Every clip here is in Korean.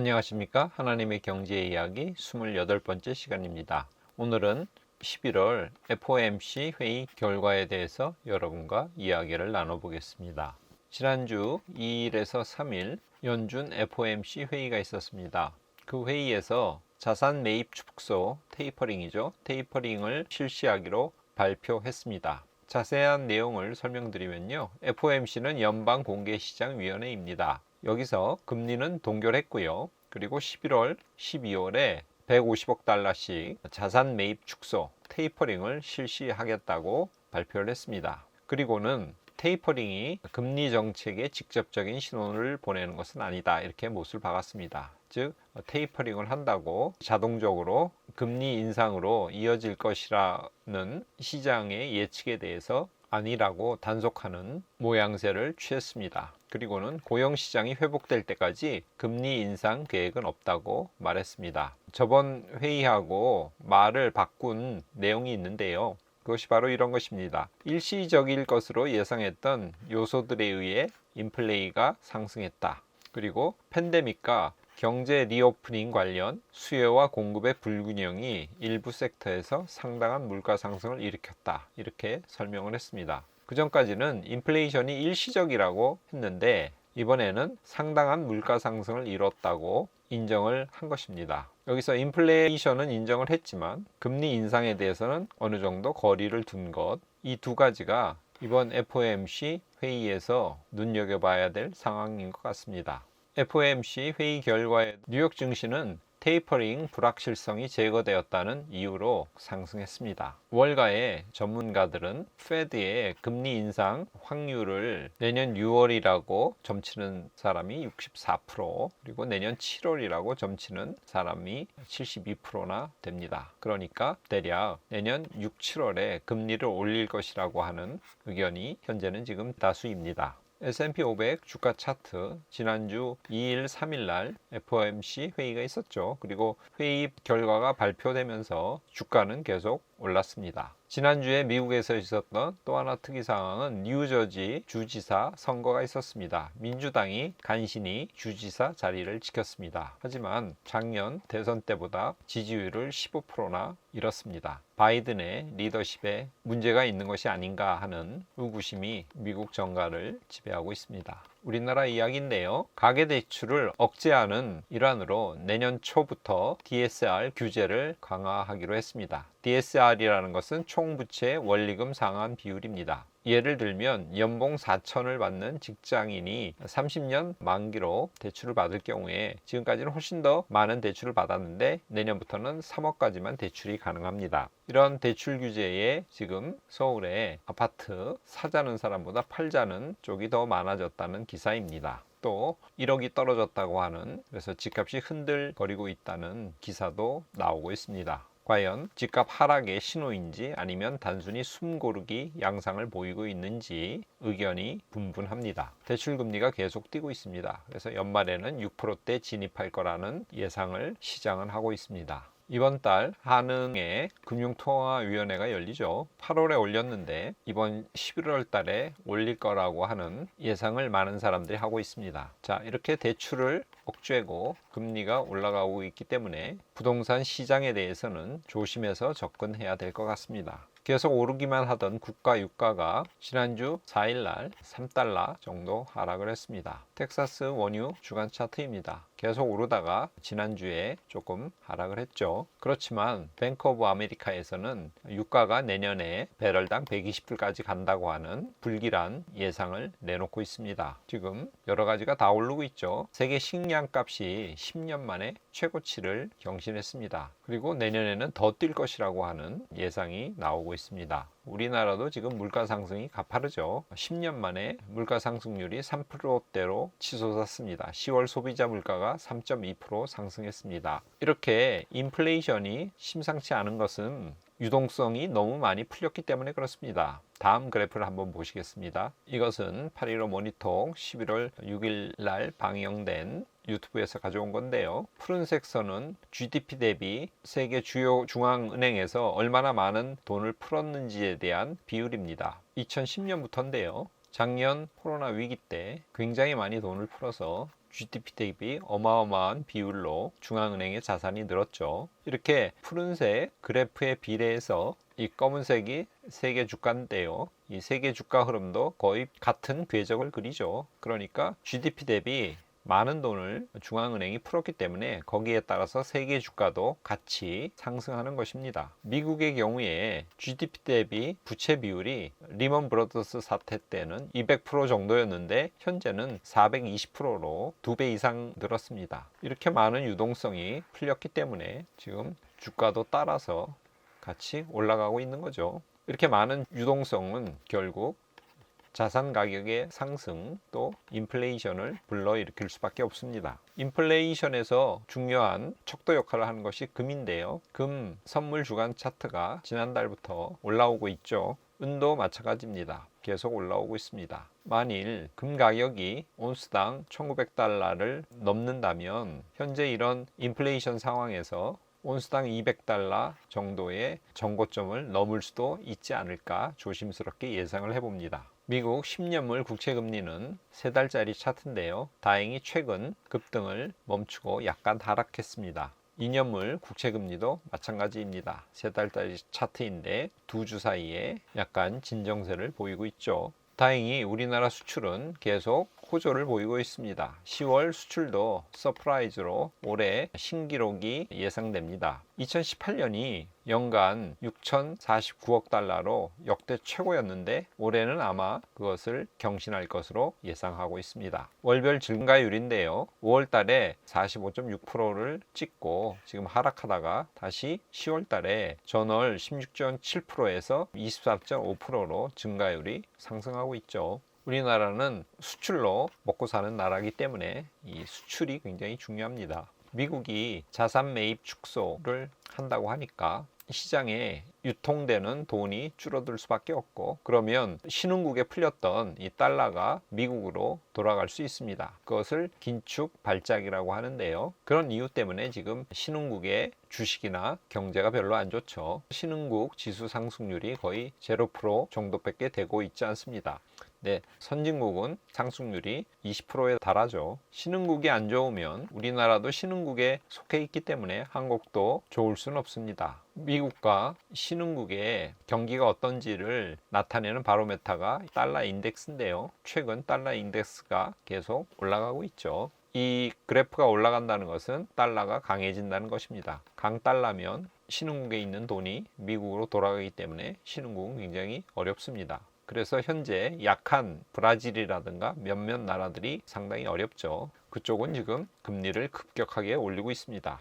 안녕하십니까? 하나님의 경제 이야기 28번째 시간입니다. 오늘은 11월 FOMC 회의 결과에 대해서 여러분과 이야기를 나눠보겠습니다. 지난주 2일에서 3일 연준 FOMC 회의가 있었습니다. 그 회의에서 자산 매입 축소 테이퍼링이죠. 테이퍼링을 실시하기로 발표했습니다. 자세한 내용을 설명드리면요. FOMC는 연방공개시장위원회입니다. 여기서 금리는 동결했고요. 그리고 11월, 12월에 150억 달러씩 자산 매입 축소, 테이퍼링을 실시하겠다고 발표를 했습니다. 그리고는 테이퍼링이 금리 정책에 직접적인 신호를 보내는 것은 아니다. 이렇게 못을 박았습니다. 즉, 테이퍼링을 한다고 자동적으로 금리 인상으로 이어질 것이라는 시장의 예측에 대해서 아니라고 단속하는 모양새를 취했습니다. 그리고는 고용시장이 회복될 때까지 금리 인상 계획은 없다고 말했습니다. 저번 회의하고 말을 바꾼 내용이 있는데요. 그것이 바로 이런 것입니다. 일시적일 것으로 예상했던 요소들에 의해 인플레이가 상승했다. 그리고 팬데믹과 경제 리오프닝 관련 수요와 공급의 불균형이 일부 섹터에서 상당한 물가 상승을 일으켰다. 이렇게 설명을 했습니다. 그 전까지는 인플레이션이 일시적이라고 했는데 이번에는 상당한 물가 상승을 이뤘다고 인정을 한 것입니다. 여기서 인플레이션은 인정을 했지만 금리 인상에 대해서는 어느 정도 거리를 둔 것, 이 두 가지가 이번 FOMC 회의에서 눈여겨봐야 될 상황인 것 같습니다. FOMC 회의 결과에 뉴욕 증시는 테이퍼링 불확실성이 제거되었다는 이유로 상승했습니다. 월가의 전문가들은 페드의 금리 인상 확률을 내년 6월이라고 점치는 사람이 64%, 그리고 내년 7월이라고 점치는 사람이 72%나 됩니다. 그러니까 대략 내년 6, 7월에 금리를 올릴 것이라고 하는 의견이 현재는 지금 다수입니다. S&P 500 주가 차트 지난주 2일, 3일 날 FOMC 회의가 있었죠. 그리고 회의 결과가 발표되면서 주가는 계속 올랐습니다. 지난주에 미국에서 있었던 또 하나 특이 상황은 뉴저지 주지사 선거가 있었습니다. 민주당이 간신히 주지사 자리를 지켰습니다. 하지만 작년 대선 때보다 지지율을 15%나 잃었습니다. 바이든의 리더십에 문제가 있는 것이 아닌가 하는 의구심이 미국 정가를 지배하고 있습니다. 우리나라 이야기인데요. 가계대출을 억제하는 일환으로 내년 초부터 DSR 규제를 강화하기로 했습니다. DSR이라는 것은 총부채 원리금 상환 비율입니다. 예를 들면 연봉 4천을 받는 직장인이 30년 만기로 대출을 받을 경우에 지금까지는 훨씬 더 많은 대출을 받았는데 내년부터는 3억까지만 대출이 가능합니다. 이런 대출 규제에 지금 서울에 아파트 사자는 사람보다 팔자는 쪽이 더 많아졌다는 기사입니다. 또 1억이 떨어졌다고 하는, 그래서 집값이 흔들거리고 있다는 기사도 나오고 있습니다. 과연 집값 하락의 신호인지 아니면 단순히 숨고르기 양상을 보이고 있는지 의견이 분분합니다. 대출금리가 계속 뛰고 있습니다. 그래서 연말에는 6%대 진입할 거라는 예상을 시장은 하고 있습니다. 이번 달 한은의 금융통화위원회가 열리죠. 8월에 올렸는데 이번 11월 달에 올릴 거라고 하는 예상을 많은 사람들이 하고 있습니다. 자, 이렇게 대출을 억제고 금리가 올라가고 있기 때문에 부동산 시장에 대해서는 조심해서 접근해야 될 것 같습니다. 계속 오르기만 하던 국가 유가가 지난주 4일날 3달러 정도 하락을 했습니다. 텍사스 원유 주간 차트입니다. 계속 오르다가 지난주에 조금 하락을 했죠. 그렇지만 뱅크 오브 아메리카에서는 유가가 내년에 배럴당 120불까지 간다고 하는 불길한 예상을 내놓고 있습니다. 지금 여러 가지가 다 오르고 있죠. 세계 식량값이 10년 만에 최고치를 경신했습니다. 그리고 내년에는 더 뛸 것이라고 하는 예상이 나오고 있습니다. 우리나라도 지금 물가 상승이 가파르죠. 10년 만에 물가 상승률이 3%대로 치솟았습니다. 10월 소비자 물가가 3.2% 상승했습니다. 이렇게 인플레이션이 심상치 않은 것은 유동성이 너무 많이 풀렸기 때문에 그렇습니다. 다음 그래프를 한번 보시겠습니다. 이것은 8.15 모니통 11월 6일 날 방영된 유튜브에서 가져온 건데요. 푸른색 선은 GDP 대비 세계 주요 중앙은행에서 얼마나 많은 돈을 풀었는지에 대한 비율입니다. 2010년부터인데요. 작년 코로나 위기 때 굉장히 많이 돈을 풀어서 GDP 대비 어마어마한 비율로 중앙은행의 자산이 늘었죠. 이렇게 푸른색 그래프에 비례해서 이 검은색이 세계 주가인데요. 이 세계 주가 흐름도 거의 같은 궤적을 그리죠. 그러니까 GDP 대비 많은 돈을 중앙은행이 풀었기 때문에 거기에 따라서 세계 주가도 같이 상승하는 것입니다. 미국의 경우에 GDP 대비 부채 비율이 리먼 브러더스 사태 때는 200% 정도였는데 현재는 420%로 2배 이상 늘었습니다. 이렇게 많은 유동성이 풀렸기 때문에 지금 주가도 따라서 같이 올라가고 있는 거죠. 이렇게 많은 유동성은 결국 자산 가격의 상승 또 인플레이션을 불러일으킬 수밖에 없습니다. 인플레이션에서 중요한 척도 역할을 하는 것이 금인데요. 금 선물 주간 차트가 지난달부터 올라오고 있죠. 은도 마찬가지입니다. 계속 올라오고 있습니다. 만일 금 가격이 온스당 1900달러를 넘는다면 현재 이런 인플레이션 상황에서 온스당 200달러 정도의 정고점을 넘을 수도 있지 않을까 조심스럽게 예상을 해봅니다. 미국 10년물 국채금리는 3달짜리 차트인데요. 다행히 최근 급등을 멈추고 약간 하락했습니다. 2년물 국채금리도 마찬가지입니다. 3달짜리 차트인데 두 주 사이에 약간 진정세를 보이고 있죠. 다행히 우리나라 수출은 계속 호조를 보이고 있습니다. 10월 수출도 서프라이즈로 올해 신기록이 예상됩니다. 2018년이 연간 6,049억 달러로 역대 최고였는데 올해는 아마 그것을 경신할 것으로 예상하고 있습니다. 월별 증가율인데요. 5월 달에 45.6%를 찍고 지금 하락하다가 다시 10월 달에 전월 16.7%에서 24.5%로 증가율이 상승하고 있죠. 우리나라는 수출로 먹고 사는 나라이기 때문에 이 수출이 굉장히 중요합니다. 미국이 자산 매입 축소를 한다고 하니까 시장에 유통되는 돈이 줄어들 수밖에 없고 그러면 신흥국에 풀렸던 이 달러가 미국으로 돌아갈 수 있습니다. 그것을 긴축 발작이라고 하는데요. 그런 이유 때문에 지금 신흥국의 주식이나 경제가 별로 안 좋죠. 신흥국 지수 상승률이 거의 0% 정도밖에 되고 있지 않습니다. 네, 선진국은 상승률이 20%에 달하죠. 신흥국이 안 좋으면 우리나라도 신흥국에 속해 있기 때문에 한국도 좋을 수는 없습니다. 미국과 신흥국의 경기가 어떤지를 나타내는 바로메타가 달러 인덱스인데요. 최근 달러 인덱스가 계속 올라가고 있죠. 이 그래프가 올라간다는 것은 달러가 강해진다는 것입니다. 강달러면 신흥국에 있는 돈이 미국으로 돌아가기 때문에 신흥국은 굉장히 어렵습니다. 그래서 현재 약한 브라질이라든가 몇몇 나라들이 상당히 어렵죠. 그쪽은 지금 금리를 급격하게 올리고 있습니다.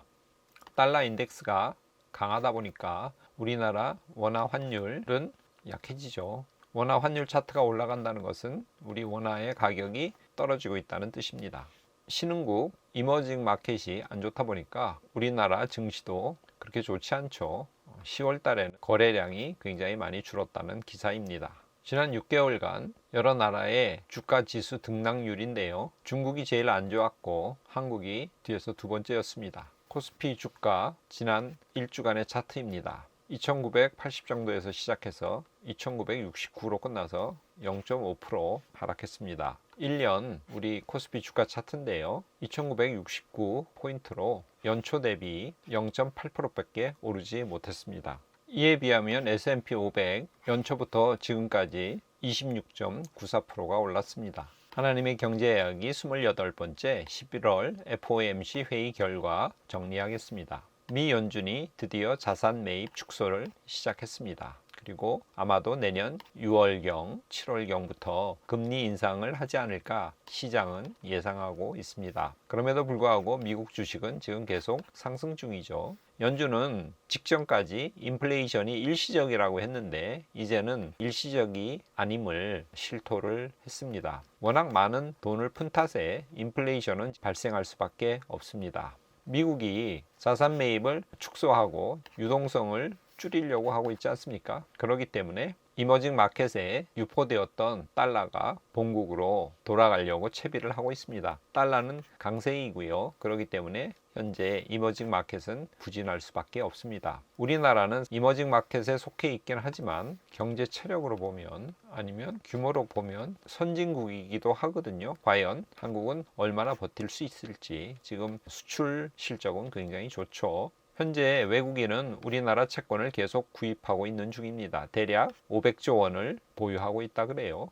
달러 인덱스가 강하다 보니까 우리나라 원화 환율은 약해지죠. 원화 환율 차트가 올라간다는 것은 우리 원화의 가격이 떨어지고 있다는 뜻입니다. 신흥국 이머징 마켓이 안 좋다 보니까 우리나라 증시도 그렇게 좋지 않죠. 10월 달에는 거래량이 굉장히 많이 줄었다는 기사입니다. 지난 6개월간 여러 나라의 주가 지수 등락률인데요. 중국이 제일 안 좋았고 한국이 뒤에서 두 번째였습니다. 코스피 주가 지난 1주간의 차트입니다. 2980 정도에서 시작해서 2969로 끝나서 0.5% 하락했습니다. 1년 우리 코스피 주가 차트인데요. 2969포인트로 연초 대비 0.8%밖에 오르지 못했습니다. 이에 비하면 S&P 500 연초부터 지금까지 26.94%가 올랐습니다. 하나님의 경제 이야기 28번째 11월 FOMC 회의 결과 정리하겠습니다. 미 연준이 드디어 자산 매입 축소를 시작했습니다. 그리고 아마도 내년 6월경, 7월경부터 금리 인상을 하지 않을까 시장은 예상하고 있습니다. 그럼에도 불구하고 미국 주식은 지금 계속 상승 중이죠. 연준은 직전까지 인플레이션이 일시적이라고 했는데 이제는 일시적이 아님을 실토를 했습니다. 워낙 많은 돈을 푼 탓에 인플레이션은 발생할 수밖에 없습니다. 미국이 자산 매입을 축소하고 유동성을 줄이려고 하고 있지 않습니까? 그렇기 때문에 이머징 마켓에 유포되었던 달러가 본국으로 돌아가려고 채비를 하고 있습니다. 달러는 강세이고요. 그렇기 때문에 현재 이머징 마켓은 부진할 수밖에 없습니다. 우리나라는 이머징 마켓에 속해 있긴 하지만 경제 체력으로 보면 아니면 규모로 보면 선진국이기도 하거든요. 과연 한국은 얼마나 버틸 수 있을지. 지금 수출 실적은 굉장히 좋죠. 현재 외국인은 우리나라 채권을 계속 구입하고 있는 중입니다. 대략 500조 원을 보유하고 있다 그래요.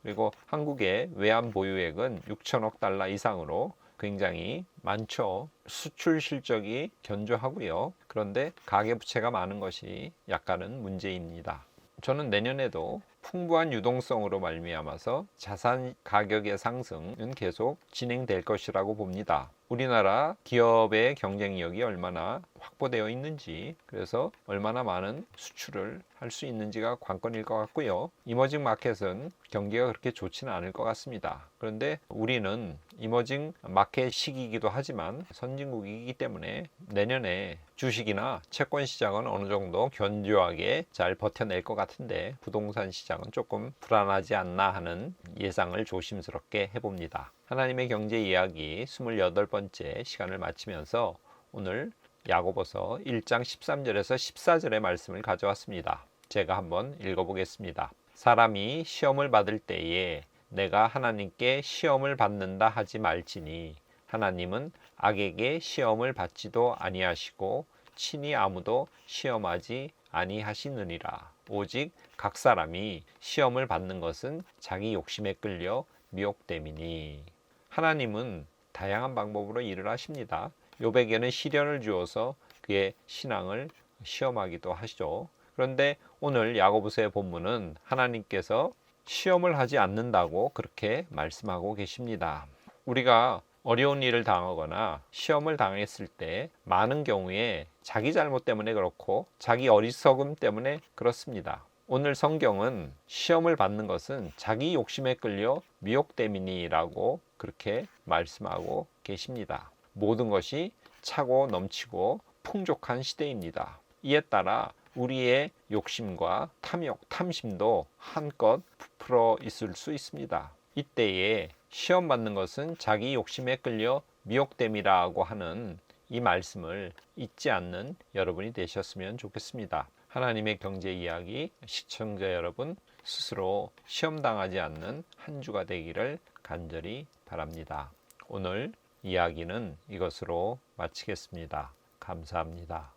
그리고 한국의 외환 보유액은 6천억 달러 이상으로 굉장히 많죠. 수출 실적이 견조하고요. 그런데 가계부채가 많은 것이 약간은 문제입니다. 저는 내년에도 풍부한 유동성으로 말미암아서 자산 가격의 상승은 계속 진행될 것이라고 봅니다. 우리나라 기업의 경쟁력이 얼마나 확보되어 있는지, 그래서 얼마나 많은 수출을 할 수 있는지가 관건일 것 같고요. 이머징 마켓은 경기가 그렇게 좋지는 않을 것 같습니다. 그런데 우리는 이머징 마켓 시기이기도 하지만 선진국이기 때문에 내년에 주식이나 채권 시장은 어느 정도 견조하게 잘 버텨낼 것 같은데 부동산 시장은 조금 불안하지 않나 하는 예상을 조심스럽게 해봅니다. 하나님의 경제 이야기 28번째 시간을 마치면서 오늘 야고보서 1장 13절에서 14절의 말씀을 가져왔습니다. 제가 한번 읽어보겠습니다. 사람이 시험을 받을 때에 내가 하나님께 시험을 받는다 하지 말지니 하나님은 악에게 시험을 받지도 아니하시고 친히 아무도 시험하지 아니하시느니라. 오직 각 사람이 시험을 받는 것은 자기 욕심에 끌려 미혹됨이니. 하나님은 다양한 방법으로 일을 하십니다. 욥에게는 시련을 주어서 그의 신앙을 시험하기도 하시죠. 그런데 오늘 야고보서의 본문은 하나님께서 시험을 하지 않는다고 그렇게 말씀하고 계십니다. 우리가 어려운 일을 당하거나 시험을 당했을 때 많은 경우에 자기 잘못 때문에 그렇고 자기 어리석음 때문에 그렇습니다. 오늘 성경은 시험을 받는 것은 자기 욕심에 끌려 미혹됨이니라고 그렇게 말씀하고 계십니다. 모든 것이 차고 넘치고 풍족한 시대입니다. 이에 따라 우리의 욕심과 탐욕, 탐심도 한껏 부풀어 있을 수 있습니다. 이때에 시험 받는 것은 자기 욕심에 끌려 미혹됨이라고 하는 이 말씀을 잊지 않는 여러분이 되셨으면 좋겠습니다. 하나님의 경제 이야기 시청자 여러분 스스로 시험당하지 않는 한 주가 되기를 간절히 바랍니다. 오늘 이야기는 이것으로 마치겠습니다. 감사합니다.